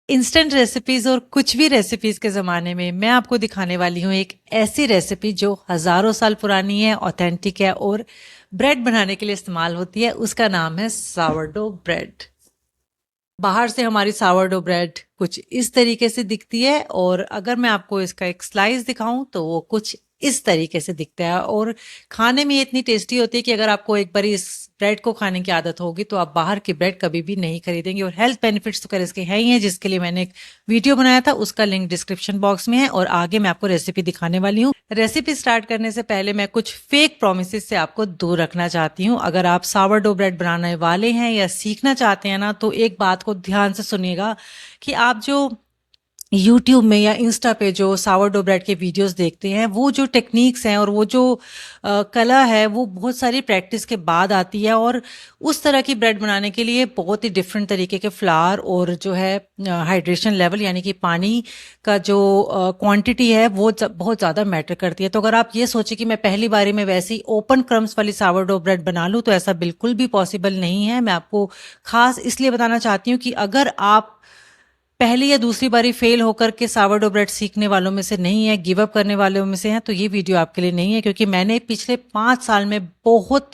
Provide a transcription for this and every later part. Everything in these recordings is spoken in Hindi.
इंस्टेंट रेसिपीज और कुछ भी रेसिपीज के ज़माने में मैं आपको दिखाने वाली हूँ एक ऐसी रेसिपी जो हज़ारों साल पुरानी है, ऑथेंटिक है और ब्रेड बनाने के लिए इस्तेमाल होती है। उसका नाम है सावरडो ब्रेड। बाहर से हमारी सावरडो ब्रेड कुछ इस तरीके से दिखती है और अगर मैं आपको इसका एक स्लाइस दिखाऊं तो वो कुछ इस तरीके से दिखता है और खाने में ये इतनी टेस्टी होती है कि अगर आपको एक बार इस ब्रेड को खाने की आदत होगी तो आप बाहर की ब्रेड कभी भी नहीं खरीदेंगे। और हेल्थ बेनिफिट्स तो कर इसके हैं ही हैं, जिसके लिए मैंने एक वीडियो बनाया था, उसका लिंक डिस्क्रिप्शन बॉक्स में है और आगे मैं आपको रेसिपी दिखाने वाली हूँ। रेसिपी स्टार्ट करने से पहले मैं कुछ फेक प्रोमिस से आपको दूर रखना चाहती हूँ। अगर आप सावरडो ब्रेड बनाने वाले हैं या सीखना चाहते हैं ना, तो एक बात को ध्यान से सुनिएगा कि आप जो यूट्यूब में या इंस्टा पे जो सावरडो ब्रेड के वीडियोस देखते हैं, वो जो टेक्निक्स हैं और वो जो कला है वो बहुत सारी प्रैक्टिस के बाद आती है। और उस तरह की ब्रेड बनाने के लिए बहुत ही डिफरेंट तरीके के फ्लावर और जो है हाइड्रेशन लेवल यानी कि पानी का जो क्वांटिटी है वो बहुत ज़्यादा मैटर करती है। तो अगर आप ये सोचें कि मैं पहली बारी में वैसी ओपन क्रम्स वाली सावरडो ब्रेड बना लूँ तो ऐसा बिल्कुल भी पॉसिबल नहीं है। मैं आपको खास इसलिए बताना चाहती हूँ कि अगर आप पहली या दूसरी बारी फेल होकर के सावरडो ब्रेड सीखने वालों में से नहीं है, गिव अप करने वालों में से हैं, तो ये वीडियो आपके लिए नहीं है। क्योंकि मैंने पिछले 5 साल में बहुत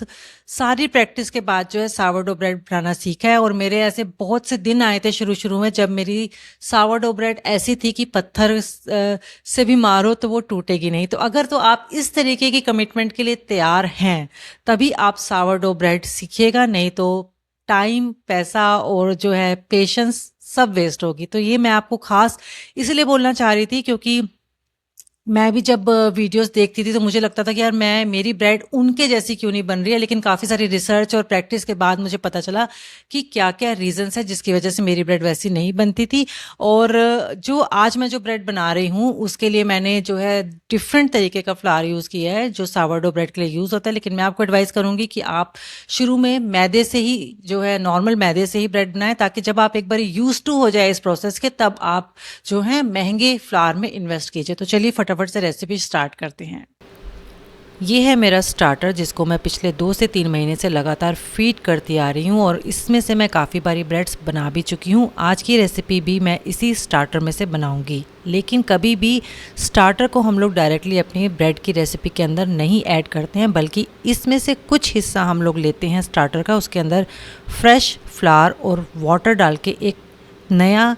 सारी प्रैक्टिस के बाद जो है सावरडो ब्रेड बनाना सीखा है। और मेरे ऐसे बहुत से दिन आए थे शुरू में जब मेरी सावरडो ब्रेड ऐसी थी कि पत्थर से भी मारो तो वो टूटेगी नहीं। तो अगर तो आप इस तरीके की कमिटमेंट के लिए तैयार हैं तभी आप सावरडो ब्रेड सीखिएगा, नहीं तो टाइम, पैसा और जो है पेशेंस सब वेस्ट होगी। तो ये मैं आपको खास इसलिए बोलना चाह रही थी क्योंकि मैं भी जब वीडियोस देखती थी तो मुझे लगता था कि यार मेरी ब्रेड उनके जैसी क्यों नहीं बन रही है। लेकिन काफ़ी सारी रिसर्च और प्रैक्टिस के बाद मुझे पता चला कि क्या क्या रीजंस है जिसकी वजह से मेरी ब्रेड वैसी नहीं बनती थी। और जो आज मैं जो ब्रेड बना रही हूँ उसके लिए मैंने जो है डिफरेंट तरीके का फ्लावर यूज़ किया है जो सावरडो ब्रेड के लिए यूज़ होता है। लेकिन मैं आपको एडवाइस करूँगी कि आप शुरू में मैदे से ही जो है नॉर्मल मैदे से ही ब्रेड बनाएं, ताकि जब आप एक बार यूज टू हो जाए इस प्रोसेस के तब आप जो है महंगे फ्लावर में इन्वेस्ट कीजिए। तो चलिए फटाफट से रेसिपी स्टार्ट करते हैं। ये है मेरा स्टार्टर जिसको मैं पिछले 2 से 3 महीने से लगातार फीड करती आ रही हूँ और इसमें से मैं काफ़ी बारी ब्रेड्स बना भी चुकी हूँ। आज की रेसिपी भी मैं इसी स्टार्टर में से बनाऊँगी। लेकिन कभी भी स्टार्टर को हम लोग डायरेक्टली अपनी ब्रेड की रेसिपी के अंदर नहीं ऐड करते हैं, बल्कि इसमें से कुछ हिस्सा हम लोग लेते हैं स्टार्टर का, उसके अंदर फ्रेश फ्लावर और वाटर डाल के एक नया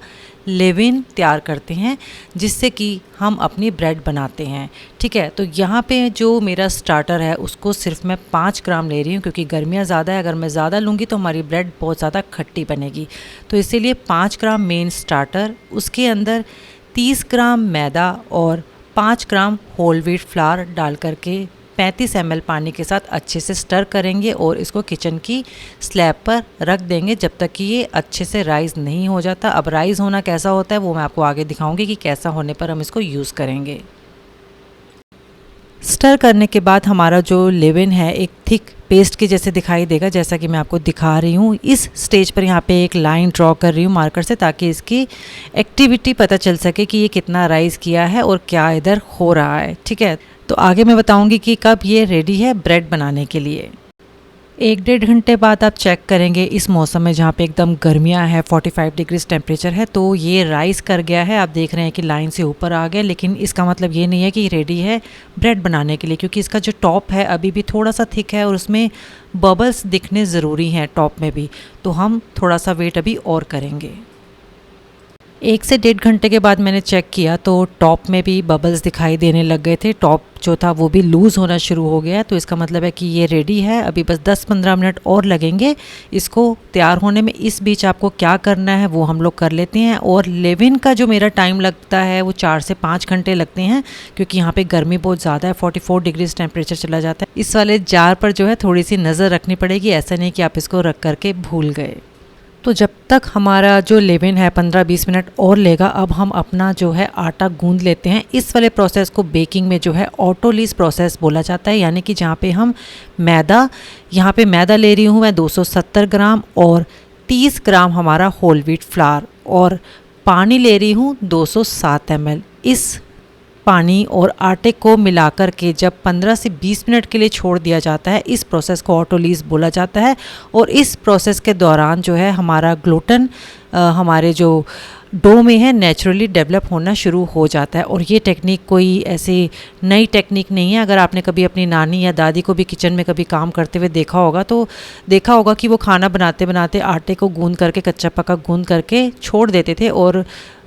लेविन तैयार करते हैं जिससे कि हम अपनी ब्रेड बनाते हैं। ठीक है, तो यहाँ पे जो मेरा स्टार्टर है उसको सिर्फ मैं 5 ग्राम ले रही हूँ क्योंकि गर्मियाँ ज़्यादा है। अगर मैं ज़्यादा लूँगी तो हमारी ब्रेड बहुत ज़्यादा खट्टी बनेगी, तो इसीलिए 5 ग्राम मेन स्टार्टर, उसके अंदर 30 ग्राम मैदा और 5 ग्राम होल व्हीट फ्लावर डाल करके 35 ml पानी के साथ अच्छे से स्टर करेंगे और इसको किचन की स्लैब पर रख देंगे जब तक कि ये अच्छे से राइज़ नहीं हो जाता। अब राइज़ होना कैसा होता है वो मैं आपको आगे दिखाऊंगी कि कैसा होने पर हम इसको यूज़ करेंगे। स्टर करने के बाद हमारा जो लेविन है एक थिक पेस्ट के जैसे दिखाई देगा, जैसा कि मैं आपको दिखा रही हूँ। इस स्टेज पर यहाँ पे एक लाइन ड्रॉ कर रही हूँ मार्कर से, ताकि इसकी एक्टिविटी पता चल सके कि ये कितना राइज़ किया है और क्या इधर हो रहा है। ठीक है, तो आगे मैं बताऊंगी कि कब ये रेडी है ब्रेड बनाने के लिए। 1-1.5 घंटे बाद आप चेक करेंगे इस मौसम में जहाँ पे एकदम गर्मियाँ है, 45 डिग्रीज टेम्परेचर है, तो ये राइस कर गया है। आप देख रहे हैं कि लाइन से ऊपर आ गया, लेकिन इसका मतलब ये नहीं है कि रेडी है ब्रेड बनाने के लिए, क्योंकि इसका जो टॉप है अभी भी थोड़ा सा थिक है और उसमें बबल्स दिखने ज़रूरी हैं टॉप में भी। तो हम थोड़ा सा वेट अभी और करेंगे। 1 से 1.5 घंटे के बाद मैंने चेक किया तो टॉप में भी बबल्स दिखाई देने लग गए थे। टॉप जो था वो भी लूज़ होना शुरू हो गया है, तो इसका मतलब है कि ये रेडी है। अभी बस 10-15 मिनट और लगेंगे इसको तैयार होने में। इस बीच आपको क्या करना है वो हम लोग कर लेते हैं। और लेविन का जो मेरा टाइम लगता है वो 4 से 5 घंटे लगते हैं, क्योंकि यहाँ पे गर्मी बहुत ज़्यादा है, 44 डिग्रीज टेम्परेचर चला जाता है। इस वाले जार पर जो है थोड़ी सी नज़र रखनी पड़ेगी, ऐसा नहीं कि आप इसको रख करके भूल गए। तो जब तक हमारा जो लेविन है 15-20 मिनट और लेगा, अब हम अपना जो है आटा गूंद लेते हैं। इस वाले प्रोसेस को बेकिंग में जो है ऑटोलीज प्रोसेस बोला जाता है, यानी कि जहाँ पे हम यहाँ पे मैदा ले रही हूँ मैं 270 ग्राम और 30 ग्राम हमारा होल व्हीट फ्लावर और पानी ले रही हूँ 207 ml। इस पानी और आटे को मिलाकर के जब 15 से 20 मिनट के लिए छोड़ दिया जाता है, इस प्रोसेस को ऑटोलीज बोला जाता है। और इस प्रोसेस के दौरान जो है हमारा ग्लूटेन, हमारे जो डो में है नेचुरली डेवलप होना शुरू हो जाता है। और ये टेक्निक कोई ऐसी नई टेक्निक नहीं है। अगर आपने कभी अपनी नानी या दादी को भी किचन में कभी काम करते हुए देखा होगा तो देखा होगा कि वो खाना बनाते बनाते आटे को गूंद करके, कच्चा पक्का गूंद करके छोड़ देते थे, और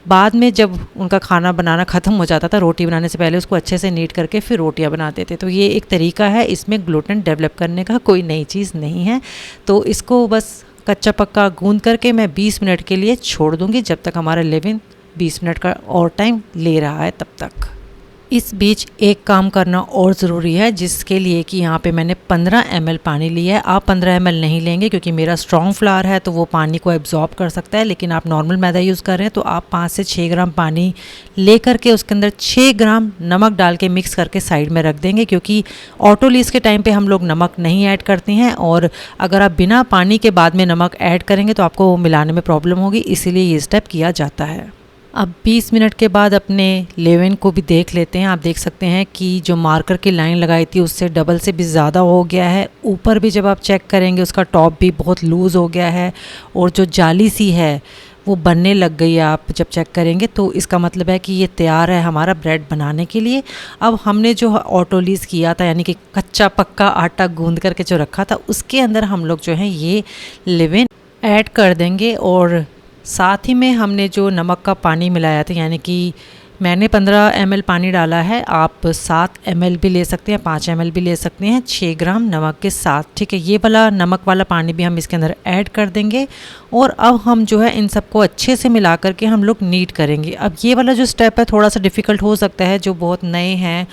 बाद में जब उनका खाना बनाना ख़त्म हो जाता था, रोटी बनाने से पहले उसको अच्छे से नीट करके फिर रोटियां बनाते थे। तो ये एक तरीका है, इसमें ग्लूटेन डेवलप करने का कोई नई चीज़ नहीं है। तो इसको बस कच्चा पक्का गूंद करके मैं 20 मिनट के लिए छोड़ दूंगी, जब तक हमारा लेविन 20 मिनट का और टाइम ले रहा है तब तक। इस बीच एक काम करना और ज़रूरी है, जिसके लिए कि यहाँ पे मैंने 15 ml पानी लिया है। आप 15 ml नहीं लेंगे क्योंकि मेरा स्ट्रॉन्ग फ्लावर है तो वो पानी को एब्जॉर्ब कर सकता है, लेकिन आप नॉर्मल मैदा यूज़ कर रहे हैं तो आप 5 से 6 ग्राम पानी ले करके उसके अंदर 6 ग्राम नमक डाल के मिक्स करके साइड में रख देंगे, क्योंकि ऑटोलीस के टाइम पे हम लोग नमक नहीं ऐड करते हैं, और अगर आप बिना पानी के बाद में नमक ऐड करेंगे तो आपको मिलाने में प्रॉब्लम होगी, इसीलिए ये स्टेप किया जाता है। अब 20 मिनट के बाद अपने लेवेन को भी देख लेते हैं। आप देख सकते हैं कि जो मार्कर की लाइन लगाई थी उससे डबल से भी ज़्यादा हो गया है। ऊपर भी जब आप चेक करेंगे उसका टॉप भी बहुत लूज़ हो गया है, और जो जाली सी है वो बनने लग गई है। आप जब चेक करेंगे तो इसका मतलब है कि ये तैयार है हमारा ब्रेड बनाने के लिए। अब हमने जो ऑटोलीस किया था, यानी कि कच्चा पक्का आटा गूंद करके जो रखा था, उसके अंदर हम लोग जो है ये लेवेन ऐड कर देंगे, और साथ ही में हमने जो नमक का पानी मिलाया था, यानी कि मैंने 15 ml पानी डाला है, आप 7 ml भी ले सकते हैं, 5 ml भी ले सकते हैं 6 ग्राम नमक के साथ। ठीक है, ये वाला नमक वाला पानी भी हम इसके अंदर ऐड कर देंगे, और अब हम जो है इन सबको अच्छे से मिला करके हम लोग नीट करेंगे। अब ये वाला जो स्टेप है थोड़ा सा डिफ़िकल्ट हो सकता है, जो बहुत नए हैं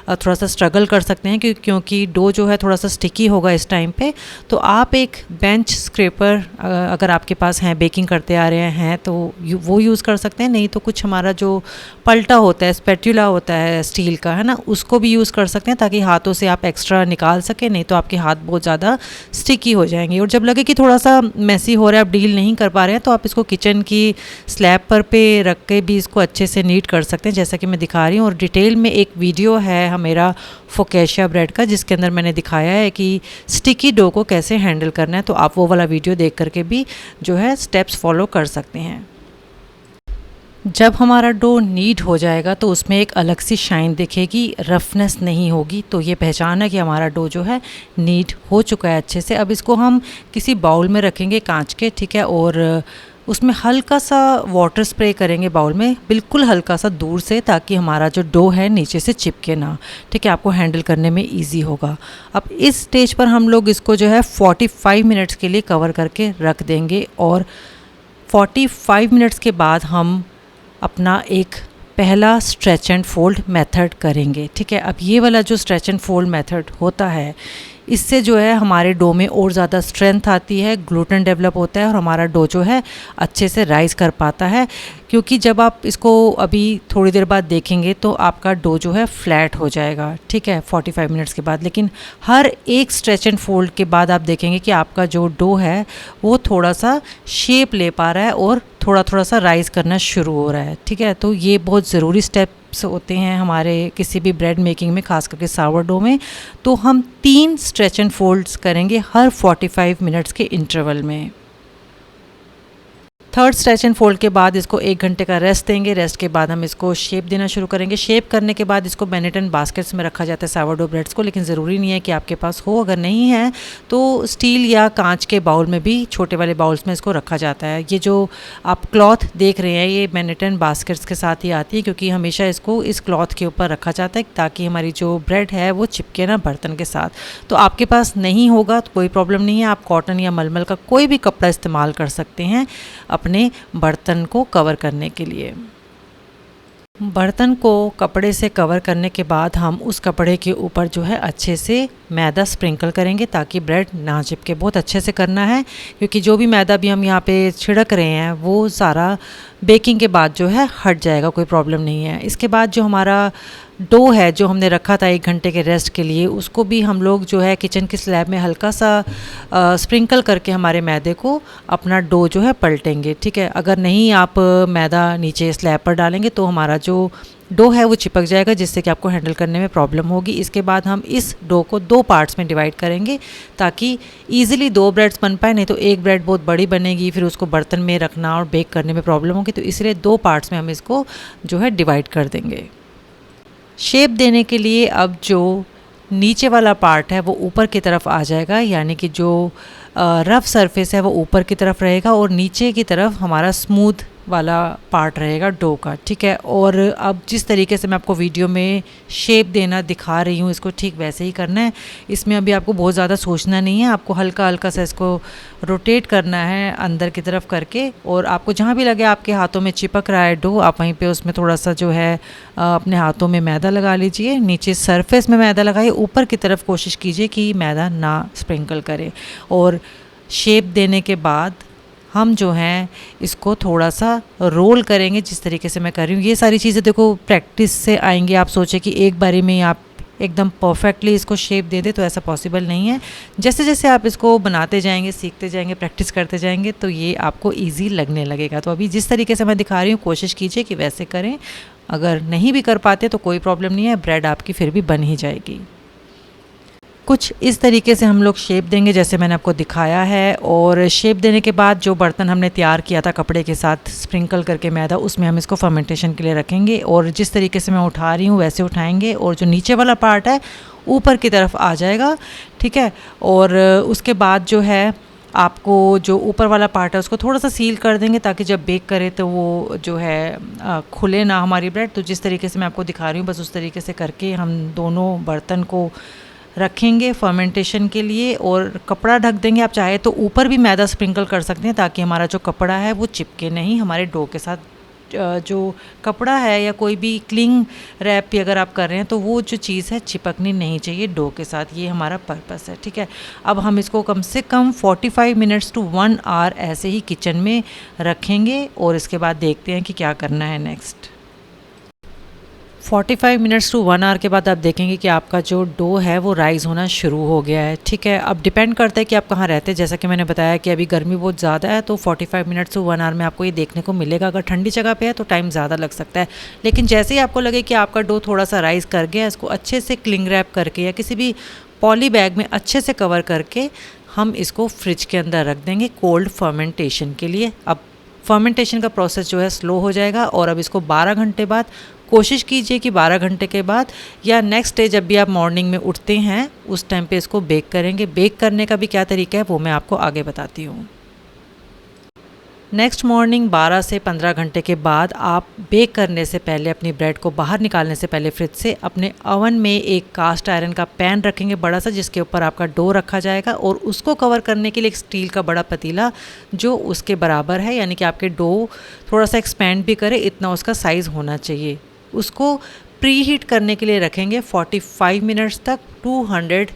थोड़ा सा स्ट्रगल कर सकते हैं, क्योंकि डो जो है थोड़ा सा स्टिकी होगा इस टाइम पे। तो आप एक बेंच स्क्रैपर अगर आपके पास हैं, बेकिंग करते आ रहे हैं तो वो यूज़ कर सकते हैं, नहीं तो कुछ हमारा जो पलटा होता है, स्पैटुला होता है स्टील का, है ना, उसको भी यूज़ कर सकते हैं, ताकि हाथों से आप एक्स्ट्रा निकाल सकें, नहीं तो आपके हाथ बहुत ज़्यादा स्टिकी हो जाएंगे। और जब लगे कि थोड़ा सा मैसी हो रहा है, आप डील नहीं कर पा रहे हैं, तो आप इसको किचन की स्लैब पर पे रख के भी इसको अच्छे से नीट कर सकते हैं, जैसा कि मैं दिखा रही हूँ। और डिटेल में एक वीडियो है मेरा फोकेशिया ब्रेड का, जिसके अंदर मैंने दिखाया है कि स्टिकी डो को कैसे हैंडल करना है, तो आप वो वाला वीडियो देख करके भी जो है स्टेप्स फॉलो कर सकते हैं। जब हमारा डो नीट हो जाएगा तो उसमें एक अलग सी शाइन दिखेगी, रफनेस नहीं होगी, तो ये पहचान है कि हमारा डो जो है नीट हो चुका है अच्छे से। अब इसको हम किसी बाउल में रखेंगे कांच के, ठीक है, और उसमें हल्का सा वाटर स्प्रे करेंगे बाउल में, बिल्कुल हल्का सा दूर से, ताकि हमारा जो डो है नीचे से चिपके ना। ठीक है, आपको हैंडल करने में इजी होगा। अब इस स्टेज पर हम लोग इसको जो है 45 मिनट्स के लिए कवर करके रख देंगे, और 45 मिनट्स के बाद हम अपना एक पहला स्ट्रेच एंड फोल्ड मेथड करेंगे। ठीक है, अब ये वाला जो स्ट्रेच एंड फोल्ड मेथड होता है, इससे जो है हमारे डो में और ज़्यादा स्ट्रेंथ आती है, ग्लूटेन डेवलप होता है, और हमारा डो जो है अच्छे से राइज कर पाता है। क्योंकि जब आप इसको अभी थोड़ी देर बाद देखेंगे तो आपका डो जो है फ्लैट हो जाएगा, ठीक है, 45 मिनट्स के बाद। लेकिन हर एक स्ट्रेच एंड फोल्ड के बाद आप देखेंगे कि आपका जो डो है वो थोड़ा सा शेप ले पा रहा है और थोड़ा थोड़ा सा राइज करना शुरू हो रहा है। ठीक है, तो ये बहुत ज़रूरी स्टेप्स होते हैं हमारे किसी भी ब्रेड मेकिंग में, खास करके सावर डो में। तो हम 3 स्ट्रेच एंड फोल्ड्स करेंगे हर 45 मिनट्स के इंटरवल में। थर्ड स्ट्रेच एंड फोल्ड के बाद इसको 1 घंटे का रेस्ट देंगे। रेस्ट के बाद हम इसको शेप देना शुरू करेंगे। शेप करने के बाद इसको बेनेटन बास्केट्स में रखा जाता है सावरडो ब्रेड्स को, लेकिन ज़रूरी नहीं है कि आपके पास हो। अगर नहीं है तो स्टील या कांच के बाउल में भी, छोटे वाले बाउल्स में इसको रखा जाता है। ये जो आप क्लॉथ देख रहे हैं ये बेनेटन बास्केट्स के साथ ही आती है, क्योंकि हमेशा इसको इस क्लॉथ के ऊपर रखा जाता है ताकि हमारी जो ब्रेड है वो चिपके ना बर्तन के साथ। तो आपके पास नहीं होगा तो कोई प्रॉब्लम नहीं है, आप कॉटन या मलमल का कोई भी कपड़ा इस्तेमाल कर सकते हैं अपने बर्तन को कवर करने के लिए। बर्तन को कपड़े से कवर करने के बाद हम उस कपड़े के ऊपर जो है अच्छे से मैदा स्प्रिंकल करेंगे ताकि ब्रेड ना चिपके। बहुत अच्छे से करना है, क्योंकि जो भी मैदा भी हम यहाँ पे छिड़क रहे हैं वो सारा बेकिंग के बाद जो है हट जाएगा, कोई प्रॉब्लम नहीं है। इसके बाद जो हमारा डो है जो हमने रखा था 1 घंटे के रेस्ट के लिए, उसको भी हम लोग जो है किचन की स्लैब में हल्का सा स्प्रिंकल करके हमारे मैदे को अपना डो जो है पलटेंगे। ठीक है, अगर नहीं आप मैदा नीचे स्लैब पर डालेंगे तो हमारा जो डो है वो चिपक जाएगा, जिससे कि आपको हैंडल करने में प्रॉब्लम होगी। इसके बाद हम इस डो को 2 पार्ट्स में डिवाइड करेंगे ताकि ईजिली 2 ब्रेड्स बन पाए, नहीं तो एक ब्रेड बहुत बड़ी बनेगी, फिर उसको बर्तन में रखना और बेक करने में प्रॉब्लम होगी। तो इसलिए 2 पार्ट्स में हम इसको जो है डिवाइड कर देंगे। शेप देने के लिए अब जो नीचे वाला पार्ट है वो ऊपर की तरफ आ जाएगा, यानी कि जो रफ़ सरफेस है वो ऊपर की तरफ रहेगा और नीचे की तरफ हमारा स्मूथ वाला पार्ट रहेगा डो का, ठीक है। और अब जिस तरीके से मैं आपको वीडियो में शेप देना दिखा रही हूँ, इसको ठीक वैसे ही करना है। इसमें अभी आपको बहुत ज़्यादा सोचना नहीं है, आपको हल्का हल्का सा इसको रोटेट करना है अंदर की तरफ करके, और आपको जहाँ भी लगे आपके हाथों में चिपक रहा है डो, आप वहीं पे उसमें थोड़ा सा जो है अपने हाथों में मैदा लगा लीजिए। नीचे सरफेस में मैदा लगाइए, ऊपर की तरफ कोशिश कीजिए कि मैदा ना स्प्रिंकल करे। और शेप देने के बाद हम जो हैं इसको थोड़ा सा रोल करेंगे, जिस तरीके से मैं कर रही हूँ। ये सारी चीज़ें देखो प्रैक्टिस से आएंगी। आप सोचें कि एक बारी में आप एकदम परफेक्टली इसको शेप दे दे, तो ऐसा पॉसिबल नहीं है। जैसे जैसे आप इसको बनाते जाएंगे, सीखते जाएंगे, प्रैक्टिस करते जाएंगे, तो ये आपको ईजी लगने लगेगा। तो अभी जिस तरीके से मैं दिखा रही हूँ कोशिश कीजिए कि वैसे करें। अगर नहीं भी कर पाते तो कोई प्रॉब्लम नहीं है, ब्रेड आपकी फिर भी बन ही जाएगी। कुछ इस तरीके से हम लोग शेप देंगे जैसे मैंने आपको दिखाया है। और शेप देने के बाद जो बर्तन हमने तैयार किया था कपड़े के साथ स्प्रिंकल करके मैदा, उसमें हम इसको फर्मेंटेशन के लिए रखेंगे। और जिस तरीके से मैं उठा रही हूँ वैसे उठाएंगे, और जो नीचे वाला पार्ट है ऊपर की तरफ आ जाएगा, ठीक है। और उसके बाद जो है आपको जो ऊपर वाला पार्ट है उसको थोड़ा सा सील कर देंगे ताकि जब बेक करें तो वो जो है खुले ना हमारी ब्रेड। तो जिस तरीके से मैं आपको दिखा रही हूँ बस उस तरीके से करके हम दोनों बर्तन को रखेंगे फर्मेंटेशन के लिए, और कपड़ा ढक देंगे। आप चाहे तो ऊपर भी मैदा स्प्रिंकल कर सकते हैं ताकि हमारा जो कपड़ा है वो चिपके नहीं हमारे डो के साथ। जो कपड़ा है या कोई भी क्लिंग रैप भी अगर आप कर रहे हैं तो वो जो चीज़ है चिपकनी नहीं चाहिए डो के साथ, ये हमारा पर्पस है, ठीक है। अब हम इसको कम से कम 45 मिनट्स टू 1 आवर ऐसे ही किचन में रखेंगे, और इसके बाद देखते हैं कि क्या करना है नेक्स्ट। 45 मिनट्स टू 1 आवर के बाद आप देखेंगे कि आपका जो डो है वो राइज़ होना शुरू हो गया है, ठीक है। अब डिपेंड करता है कि आप कहाँ रहते हैं। जैसा कि मैंने बताया कि अभी गर्मी बहुत ज़्यादा है, तो 45 मिनट्स टू 1 आवर में आपको ये देखने को मिलेगा। अगर ठंडी जगह पे है तो टाइम ज़्यादा लग सकता है, लेकिन जैसे ही आपको लगे कि आपका डो थोड़ा सा राइज़ कर गया, इसको अच्छे से क्लिंग रैप करके या किसी भी पॉली बैग में अच्छे से कवर करके हम इसको फ्रिज के अंदर रख देंगे कोल्ड फर्मेंटेशन के लिए। अब फर्मेंटेशन का प्रोसेस जो है स्लो हो जाएगा, और अब इसको 12 घंटे बाद कोशिश कीजिए कि 12 घंटे के बाद या नेक्स्ट डे जब भी आप मॉर्निंग में उठते हैं उस टाइम पे इसको बेक करेंगे। बेक करने का भी क्या तरीका है वो मैं आपको आगे बताती हूँ। नेक्स्ट मॉर्निंग 12 से 15 घंटे के बाद आप बेक करने से पहले अपनी ब्रेड को बाहर निकालने से पहले फ्रिज से अपने ओवन में एक कास्ट आयरन का पैन रखेंगे बड़ा सा, जिसके ऊपर आपका डो रखा जाएगा, और उसको कवर करने के लिए एक स्टील का बड़ा पतीला जो उसके बराबर है, यानी कि आपके डो थोड़ा सा एक्सपेंड भी करे इतना उसका साइज़ होना चाहिए। उसको प्री हीट करने के लिए रखेंगे 45 मिनट्स तक 200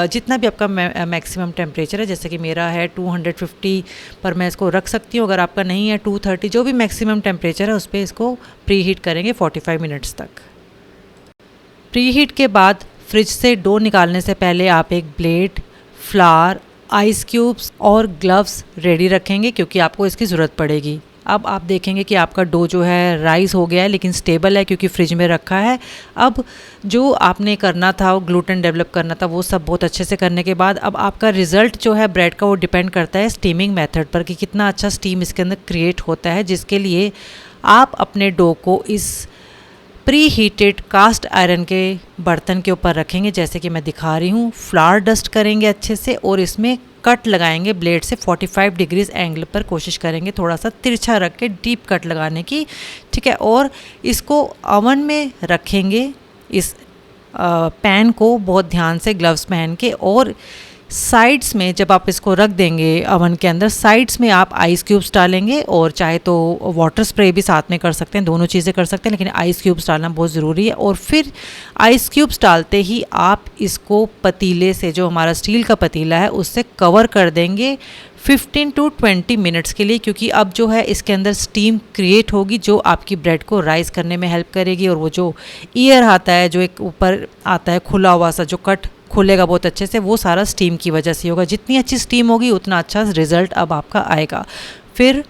जितना भी आपका मैक्सिमम टेम्परेचर है। जैसे कि मेरा है 250 पर मैं इसको रख सकती हूँ, अगर आपका नहीं है 230, जो भी मैक्सिमम टेम्परेचर है उस पर इसको प्री हीट करेंगे 45 मिनट्स तक। प्री हीट के बाद फ्रिज से डो निकालने से पहले आप एक ब्लेड, फ्लावर, आइस क्यूब्स और ग्लव्स रेडी रखेंगे क्योंकि आपको इसकी ज़रूरत पड़ेगी। अब आप देखेंगे कि आपका डो जो है राइस हो गया है, लेकिन स्टेबल है क्योंकि फ्रिज में रखा है। अब जो आपने करना था, ग्लूटेन डेवलप करना था, वो सब बहुत अच्छे से करने के बाद अब आपका रिज़ल्ट जो है ब्रेड का वो डिपेंड करता है स्टीमिंग मेथड पर कि कितना अच्छा स्टीम इसके अंदर क्रिएट होता है, जिसके लिए आप अपने डो को इस प्री हीटेड कास्ट आयरन के बर्तन के ऊपर रखेंगे जैसे कि मैं दिखा रही हूँ। फ्लावर डस्ट करेंगे अच्छे से और इसमें कट लगाएंगे ब्लेड से 45 डिग्रीज एंगल पर, कोशिश करेंगे थोड़ा सा तिरछा रख के डीप कट लगाने की, ठीक है। और इसको ओवन में रखेंगे इस पैन को बहुत ध्यान से ग्लव्स पहन के, और साइड्स में जब आप इसको रख देंगे ओवन के अंदर, साइड्स में आप आइस क्यूब्स डालेंगे और चाहे तो वाटर स्प्रे भी साथ में कर सकते हैं, दोनों चीज़ें कर सकते हैं, लेकिन आइस क्यूब्स डालना बहुत ज़रूरी है। और फिर आइस क्यूब्स डालते ही आप इसको पतीले से, जो हमारा स्टील का पतीला है, उससे कवर कर देंगे 15 टू 20 मिनट्स के लिए, क्योंकि अब जो है इसके अंदर स्टीम क्रिएट होगी जो आपकी ब्रेड को राइस करने में हेल्प करेगी। और वो जो ईयर आता है, जो एक ऊपर आता है खुला हुआ सा, जो कट खुलेगा बहुत अच्छे से, वो सारा स्टीम की वजह से होगा। जितनी अच्छी स्टीम होगी उतना अच्छा रिज़ल्ट अब आपका आएगा। फिर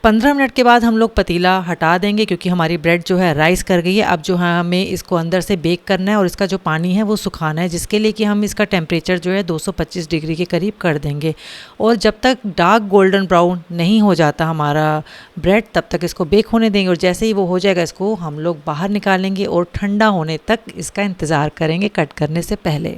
15 मिनट के बाद हम लोग पतीला हटा देंगे क्योंकि हमारी ब्रेड जो है राइस कर गई है। अब जो है हमें इसको अंदर से बेक करना है और इसका जो पानी है वो सुखाना है, जिसके लिए कि हम इसका टेम्परेचर जो है 225 डिग्री के करीब कर देंगे। और जब तक डार्क गोल्डन ब्राउन नहीं हो जाता हमारा ब्रेड, तब तक इसको बेक होने देंगे। और जैसे ही वो हो जाएगा इसको हम लोग बाहर निकालेंगे और ठंडा होने तक इसका इंतज़ार करेंगे कट करने से पहले।